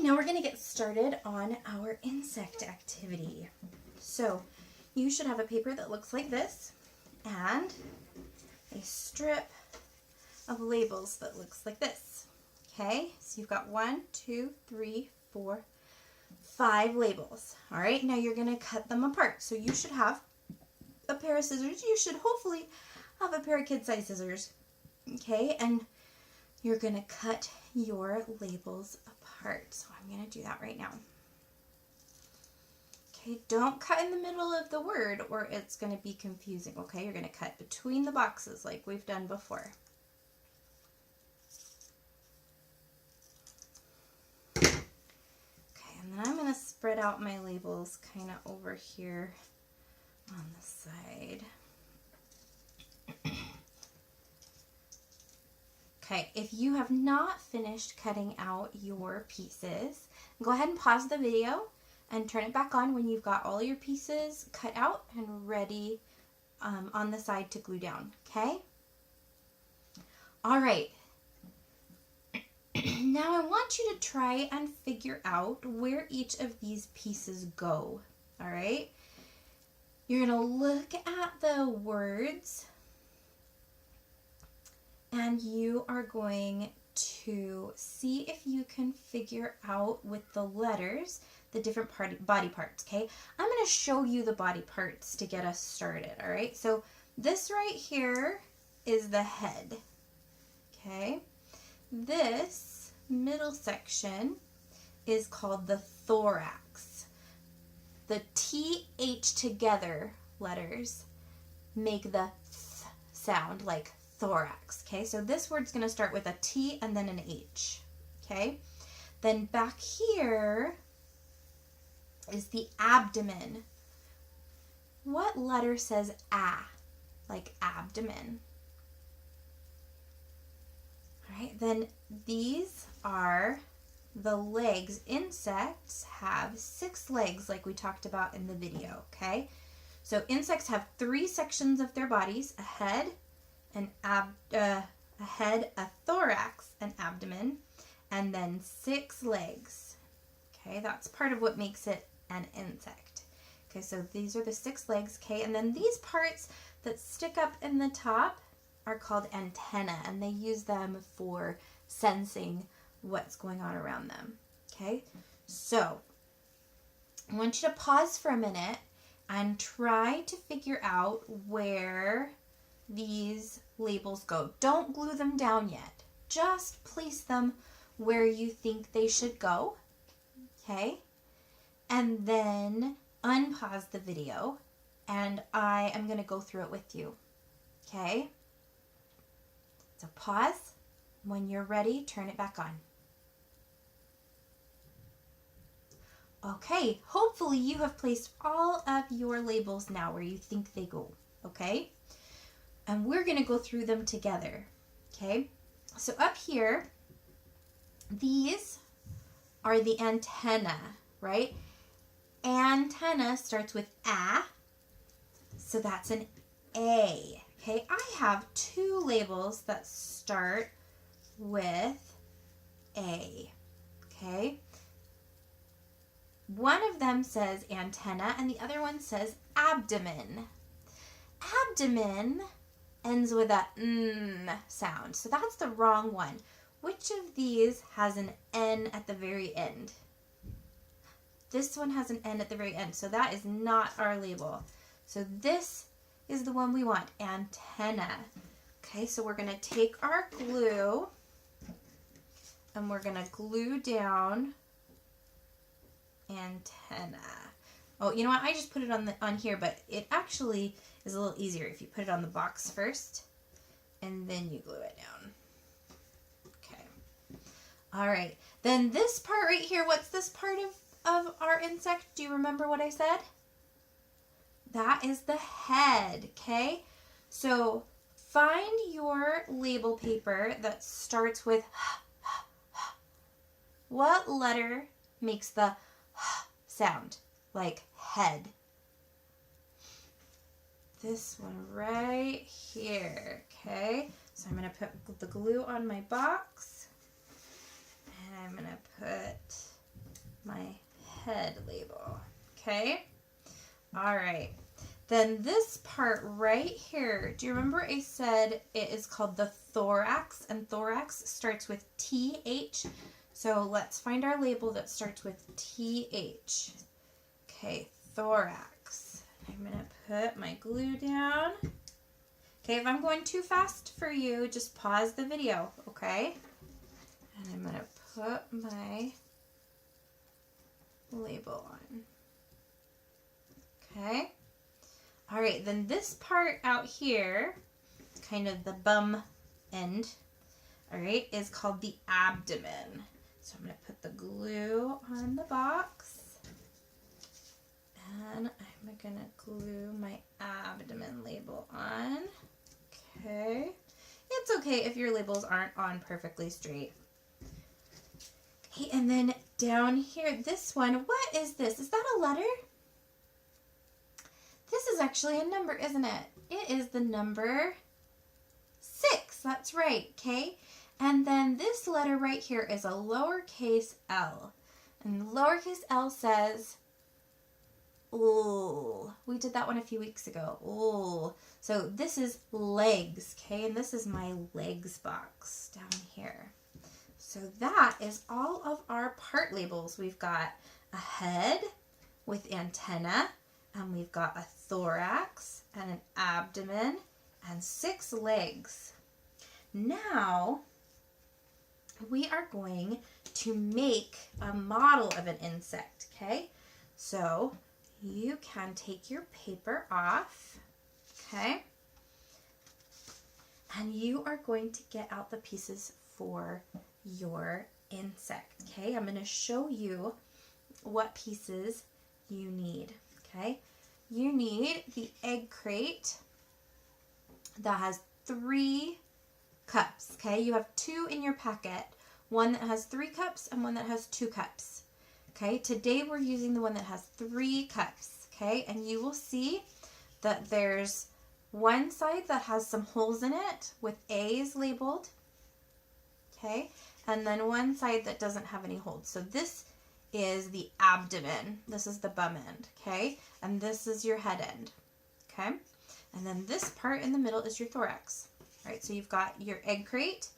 now we're going to get started on our insect activity. So you should have a paper that looks like this and a strip of labels that looks like this. Okay, so you've got 1, 2, 3, 4, 5 labels. All right, now you're going to cut them apart. So you should have a pair of scissors. You should hopefully have a pair of kid-size scissors. Okay, and you're going to cut your labels apart. So I'm going to do that right now. Okay, don't cut in the middle of the word or it's going to be confusing. Okay, you're going to cut between the boxes like we've done before. Okay, and then I'm going to spread out my labels kind of over here on the side. Okay, if you have not finished cutting out your pieces, go ahead and pause the video and turn it back on when you've got all your pieces cut out and ready on the side to glue down, okay? All right. Now I want you to try and figure out where each of these pieces go, all right? You're going to look at the words and you are going to see if you can figure out with the letters the different body parts, okay? I'm going to show you the body parts to get us started, all right? So this right here is the head, okay? This middle section is called the thorax. The TH together letters make the th sound, like thorax, okay? So this word's going to start with a T and then an H, okay? Then back here is the abdomen. What letter says A, like abdomen? All right, then these are the legs. Insects have 6 legs like we talked about in the video, okay? So insects have 3 sections of their bodies, a head, a thorax, an abdomen, and then 6 legs. Okay, that's part of what makes it an insect. Okay, so these are the 6 legs, okay, and then these parts that stick up in the top are called antennae, and they use them for sensing what's going on around them. Okay, so I want you to pause for a minute and try to figure out where these labels go. Don't glue them down yet. Just place them where you think they should go. Okay? And then unpause the video and I am going to go through it with you. Okay? So pause. When you're ready, turn it back on. Okay, hopefully you have placed all of your labels now where you think they go. Okay? And we're going to go through them together, okay? So up here, these are the antenna, right? Antenna starts with A, so that's an A, okay? I have 2 labels that start with A, okay? One of them says antenna and the other one says abdomen. Abdomen ends with a N sound. So that's the wrong one. Which of these has an N at the very end? This one has an N at the very end. So that is not our label. So this is the one we want, antenna. Okay, so we're going to take our glue and we're going to glue down antenna. Oh, you know what? I just put it on here, but it actually is a little easier if you put it on the box first and then you glue it down. Okay. All right. Then this part right here, what's this part of our insect? Do you remember what I said? That is the head, okay? So find your label paper that starts with what letter makes the sound, like head? This one right here, okay? So I'm going to put the glue on my box, and I'm going to put head label. Okay? All right. Then this part right here, do you remember I said it is called the thorax, and thorax starts with TH. So let's find our label that starts with TH. Okay, thorax. I'm going to put my glue down. Okay, if I'm going too fast for you, just pause the video, okay? And I'm going to put my label on. Okay. All right, then this part out here, kind of the bum end, all right, is called the abdomen. So I'm going to put the glue on the box. And I'm going to glue my abdomen label on. Okay. It's okay if your labels aren't on perfectly straight. Okay, and then down here, this one, what is this? Is that a letter? This is actually a number, isn't it? It is the number 6. That's right, okay? And then this letter right here is a lowercase l. And lowercase l says, ooh. We did that one a few weeks ago. Ooh. So this is legs, okay? And this is my legs box down here. So that is all of our part labels. We've got a head with antenna, and we've got a thorax and an abdomen and 6 legs. Now we are going to make a model of an insect, okay? So you can take your paper off, okay? And you are going to get out the pieces for your insect, okay? I'm going to show you what pieces you need, okay? You need the egg crate that has 3 cups, okay? You have 2 in your packet, one that has 3 cups and one that has 2 cups, okay? Today we're using the one that has 3 cups, okay? And you will see that there's one side that has some holes in it with A's labeled, okay? And then one side that doesn't have any holes. So this is the abdomen. This is the bum end, okay? And this is your head end, okay? And then this part in the middle is your thorax. All right, so you've got your egg crate,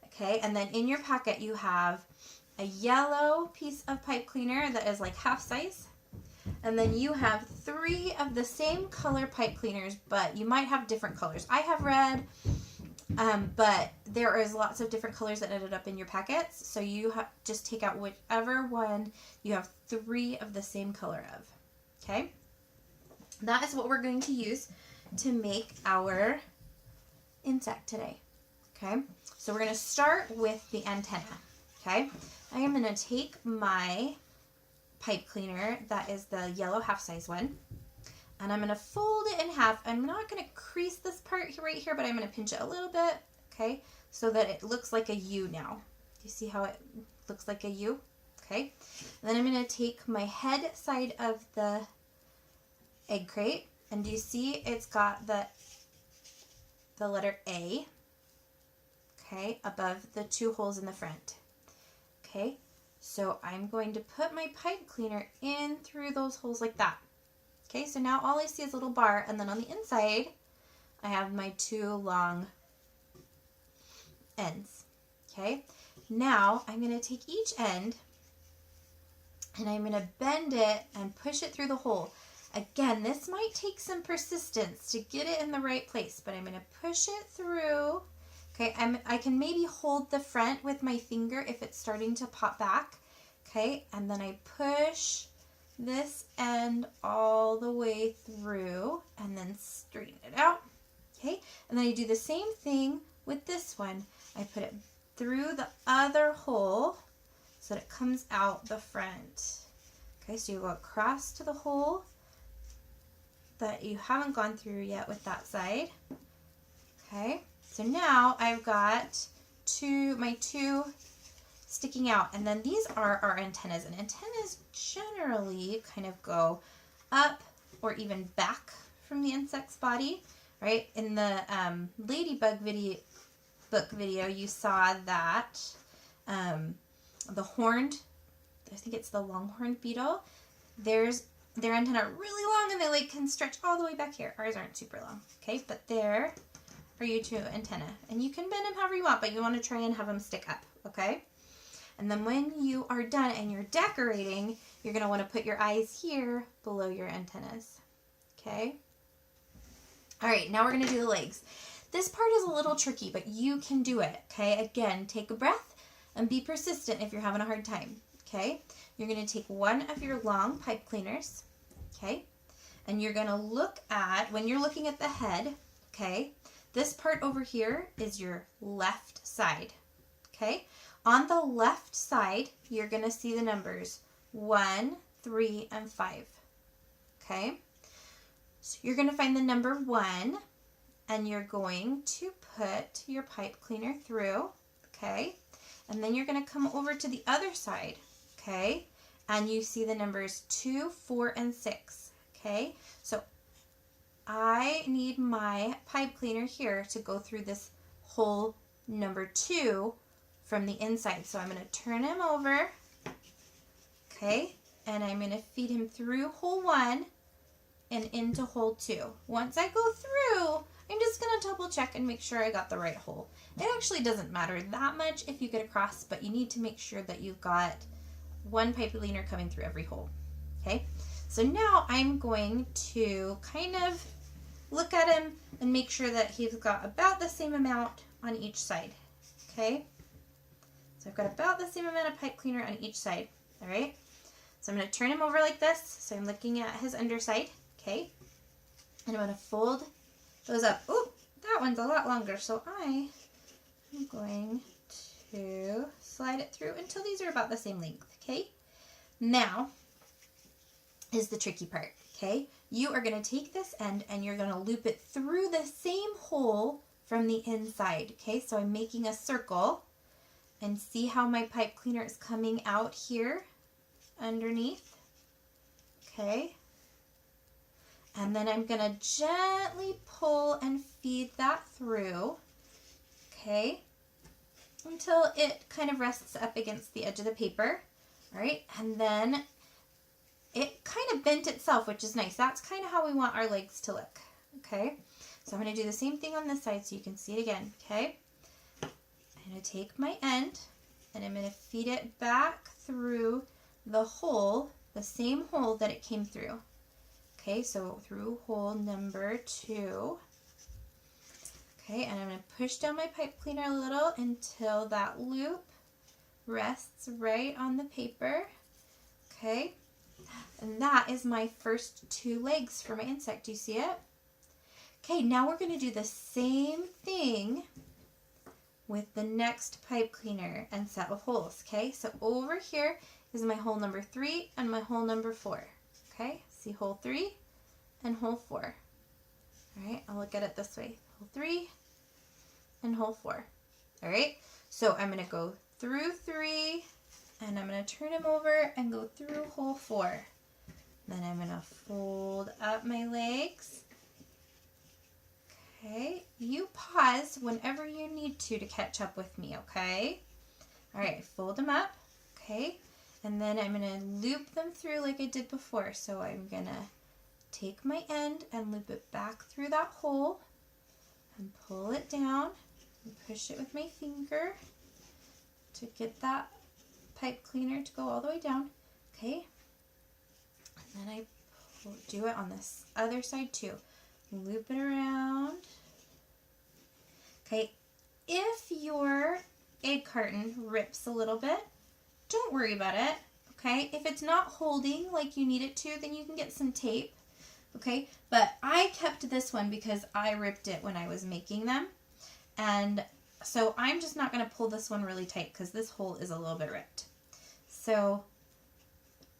okay? And then in your packet you have a yellow piece of pipe cleaner that is like half size. And then you have 3 of the same color pipe cleaners, but you might have different colors. I have red, but there is lots of different colors that ended up in your packets. So you just take out whichever one you have 3 of the same color of, okay? That is what we're going to use to make our insect today, okay? So we're going to start with the antenna, okay? I am going to take my pipe cleaner, that is the yellow half size one, and I'm going to fold it in half. I'm not going to crease this part right here, but I'm going to pinch it a little bit, okay, so that it looks like a U now. Do you see how it looks like a U? Okay. And then I'm going to take my head side of the egg crate, and do you see it's got the letter A, okay, above the 2 holes in the front, okay? So I'm going to put my pipe cleaner in through those holes like that. Okay, so now all I see is a little bar, and then on the inside, I have my 2 long ends. Okay, now I'm going to take each end, and I'm going to bend it and push it through the hole. Again, this might take some persistence to get it in the right place, but I'm going to push it through. Okay, I can maybe hold the front with my finger if it's starting to pop back. Okay, and then I push this end all the way through and then straighten it out. Okay, and then I do the same thing with this one. I put it through the other hole so that it comes out the front. Okay, so you go across to the hole that you haven't gone through yet with that side. Okay. So now I've got my 2 sticking out, and then these are our antennas, and antennas generally kind of go up or even back from the insect's body, right? In the ladybug book video, you saw that the horned I think it's the longhorn beetle, their antennae are really long and they like can stretch all the way back here. Ours aren't super long, okay? But there are your two antennae. And you can bend them however you want, but you want to try and have them stick up, okay? And then when you are done and you're decorating, you're going to want to put your eyes here below your antennas, okay? All right, now we're going to do the legs. This part is a little tricky, but you can do it, okay? Again, take a breath and be persistent if you're having a hard time, okay? You're going to take one of your long pipe cleaners, okay? And you're going to look at, when you're looking at the head, okay, this part over here is your left side, okay? On the left side, you're going to see the numbers 1, 3, and 5, okay? So you're going to find the number 1, and you're going to put your pipe cleaner through, okay? And then you're going to come over to the other side, okay? And you see the numbers 2, 4, and 6, okay? So I need my pipe cleaner here to go through this hole number 2 from the inside. So I'm going to turn him over, okay? And I'm going to feed him through hole 1 and into hole 2. Once I go through, I'm just going to double check and make sure I got the right hole. It actually doesn't matter that much if you get across, but you need to make sure that you've got one pipe cleaner coming through every hole, okay? So now I'm going to kind of look at him and make sure that he's got about the same amount on each side, okay? So I've got about the same amount of pipe cleaner on each side, all right? So I'm going to turn him over like this. So I'm looking at his underside, okay? And I'm going to fold those up. Oh, that one's a lot longer, so I am going to slide it through until these are about the same length, okay? Now is the tricky part, okay? You are going to take this end and you're going to loop it through the same hole from the inside, okay? So I'm making a circle, and see how my pipe cleaner is coming out here underneath, okay? And then I'm going to gently pull and feed that through, okay, until it kind of rests up against the edge of the paper, all right? And then it kind of bent itself, which is nice. That's kind of how we want our legs to look, okay? So I'm going to do the same thing on this side so you can see it again, okay? I'm going to take my end and I'm going to feed it back through the hole, the same hole that it came through. Okay, so through hole number 2. Okay, and I'm going to push down my pipe cleaner a little until that loop rests right on the paper. Okay, and that is my first 2 legs for my insect. Do you see it? Okay, now we're going to do the same thing with the next pipe cleaner and set of holes. Okay, so over here is my hole number 3 and my hole number 4. Okay, see hole 3 and hole 4. All right, I'll look at it this way. Hole 3 and hole 4. All right, so I'm going to go through 3 and I'm going to turn him over and go through hole 4. Then I'm going to fold up my legs. Okay, you pause whenever you need to catch up with me, okay? All right, fold them up, okay? And then I'm going to loop them through like I did before. So I'm going to take my end and loop it back through that hole and pull it down and push it with my finger to get that pipe cleaner to go all the way down, okay? And then I do it on this other side too. Loop it around. Okay, if your egg carton rips a little bit, don't worry about it, okay? If it's not holding like you need it to, then you can get some tape, okay? But I kept this one because I ripped it when I was making them. And so I'm just not going to pull this one really tight because this hole is a little bit ripped. So,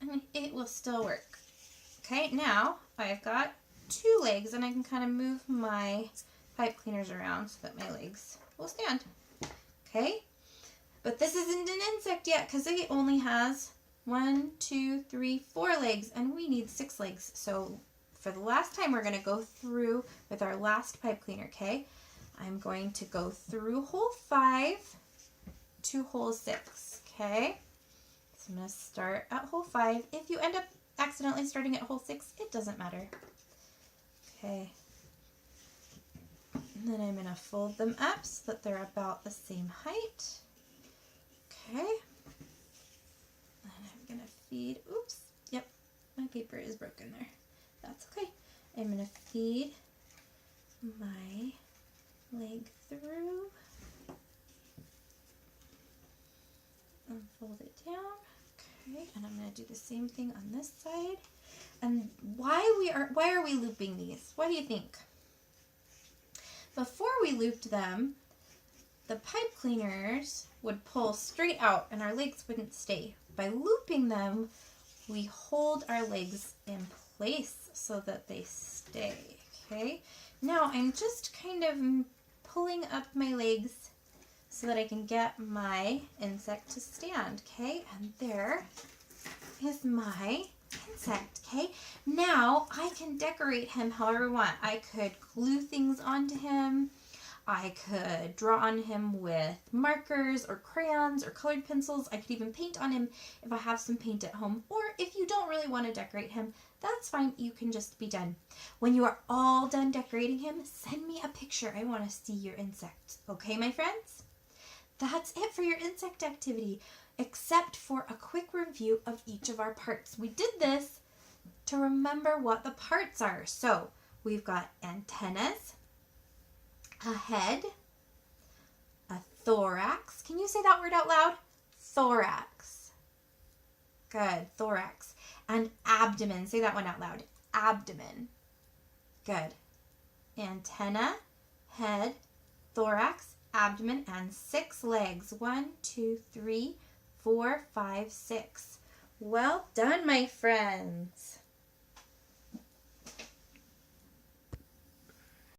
I mean, it will still work. Okay, now I've got 2 legs and I can kind of move my pipe cleaners around so that my legs will stand. Okay, but this isn't an insect yet because it only has 1, 2, 3, 4 legs and we need 6 legs. So for the last time, we're going to go through with our last pipe cleaner, okay? I'm going to go through hole 5 to hole 6, okay? So So I'm going to start at hole 5. If you end up accidentally starting at hole 6, it doesn't matter. Okay. And then I'm going to fold them up so that they're about the same height. Okay. And I'm going to feed, oops, yep, my paper is broken there. That's okay. I'm going to feed my leg through and fold it down. Okay, and I'm going to do the same thing on this side. And why are we looping these? What do you think? Before we looped them, the pipe cleaners would pull straight out and our legs wouldn't stay. By looping them, we hold our legs in place so that they stay. Okay, now I'm just kind of pulling up my legs so that I can get my insect to stand. Okay, and there is my insect. Okay, now I can decorate him however I want. I could glue things onto him. I could draw on him with markers or crayons or colored pencils. I could even paint on him if I have some paint at home. Or if you don't really want to decorate him, that's fine. You can just be done. When you are all done decorating him, send me a picture. I want to see your insect. Okay, my friends? That's it for your insect activity, except for a quick review of each of our parts. We did this to remember what the parts are. So we've got antennas, a head, a thorax. Can you say that word out loud? Thorax. Good, thorax. And abdomen. Say that one out loud. Abdomen. Good. Antenna, head, thorax, abdomen, and 6 legs. 1, 2, 3, 4, 5, 6. Well done, my friends.